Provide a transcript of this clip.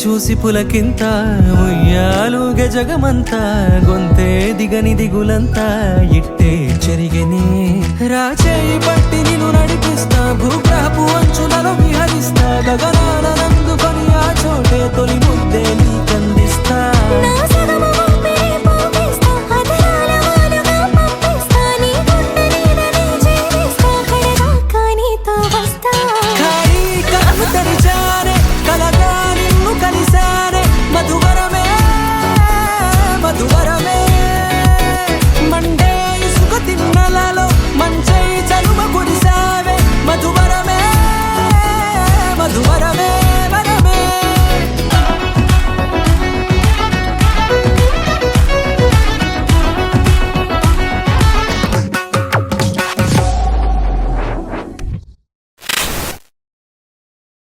చూసి పులకింత ఉయ్యాలుగే జగమంతా గొంతే దిగని దిగులంతా ఇట్టే చెరిగెనే రాచేయి పట్టి నిన్ను నడిపిస్తా భూగ్రహపు